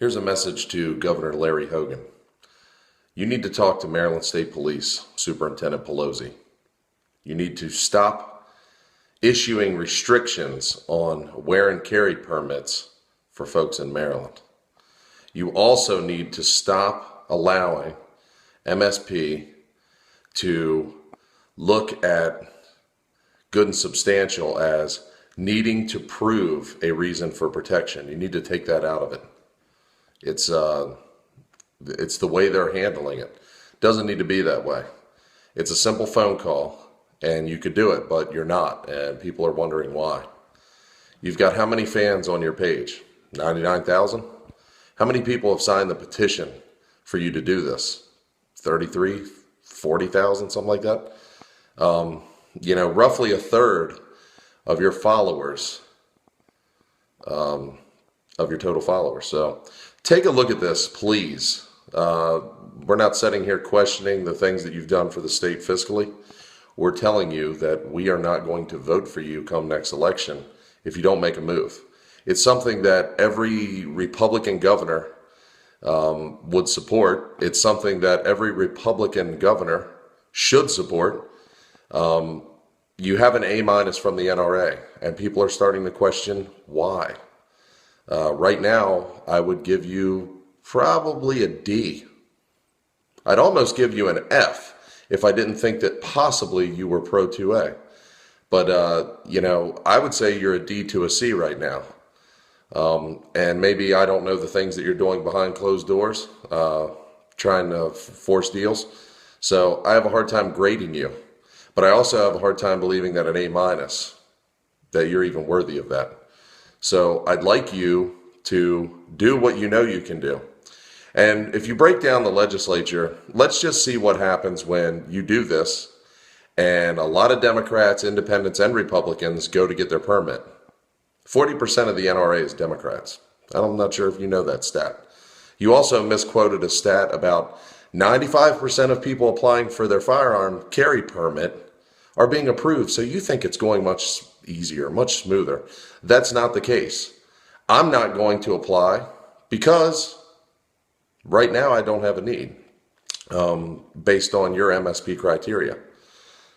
Here's a message to Governor Larry Hogan. You need to talk to Maryland State Police Superintendent Pallozzi. You need to stop issuing restrictions on wear and carry permits for folks in Maryland. You also need to stop allowing MSP to look at good and substantial as needing to prove a reason for protection. You need to take that out of it. It's the way they're handling it. Doesn't need to be that way. It's a simple phone call and you could do it, but you're not, and people are wondering why. You've got how many fans on your page? 99,000? How many people have signed the petition for you to do this? 33, 40,000, something like that? Roughly a third of your followers, of your total followers. So take a look at this, please. We're not sitting here questioning the things that you've done for the state fiscally. We're telling you that we are not going to vote for you come next election if you don't make a move. It's something that every Republican governor would support. It's something that every Republican governor should support. You have an A- from the NRA, and people are starting to question why. Right now, I would give you probably a D. I'd almost give you an F if I didn't think that possibly you were pro 2A. But, I would say you're a D to a C right now. And maybe I don't know the things that you're doing behind closed doors, trying to force deals. So I have a hard time grading you. But I also have a hard time believing that an A-, that you're even worthy of that. So I'd like you to do what you know you can do. And if you break down the legislature, let's just see what happens when you do this and a lot of Democrats, independents, and Republicans go to get their permit. 40% of the NRA is Democrats. I'm not sure if you know that stat. You also misquoted a stat about 95% of people applying for their firearm carry permit are being approved. So you think it's going much easier, much smoother. That's not the case. I'm not going to apply because right now I don't have a need based on your MSP criteria.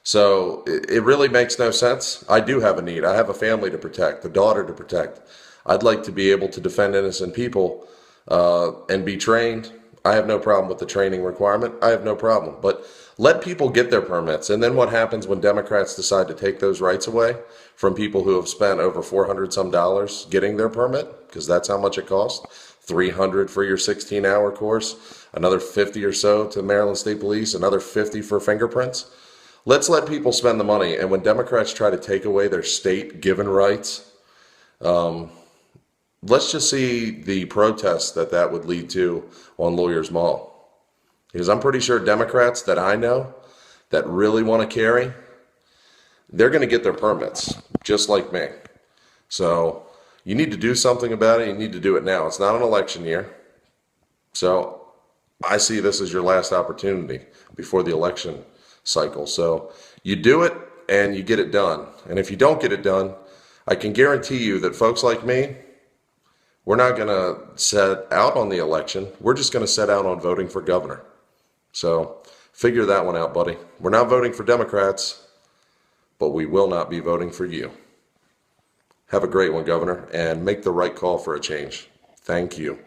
So it really makes no sense. I do have a need. I have a family to protect, a daughter to protect. I'd like to be able to defend innocent people and be trained. I have no problem with the training requirement. I have no problem. But let people get their permits. And then what happens when Democrats decide to take those rights away from people who have spent over $400 some getting their permit? Because that's how much it costs. $300 for your 16-hour course, another $50 or so to Maryland State Police, another $50 for fingerprints. Let's let people spend the money. And when Democrats try to take away their state-given rights, let's just see the protests that would lead to on Lawyers Mall. Because I'm pretty sure Democrats that I know that really want to carry, they're going to get their permits, just like me. So you need to do something about it. You need to do it now. It's not an election year. So I see this as your last opportunity before the election cycle. So you do it and you get it done. And if you don't get it done, I can guarantee you that folks like me, we're not going to set out on the election. We're just going to set out on voting for governor. So figure that one out, buddy. We're not voting for Democrats, but we will not be voting for you. Have a great one, Governor, and make the right call for a change. Thank you.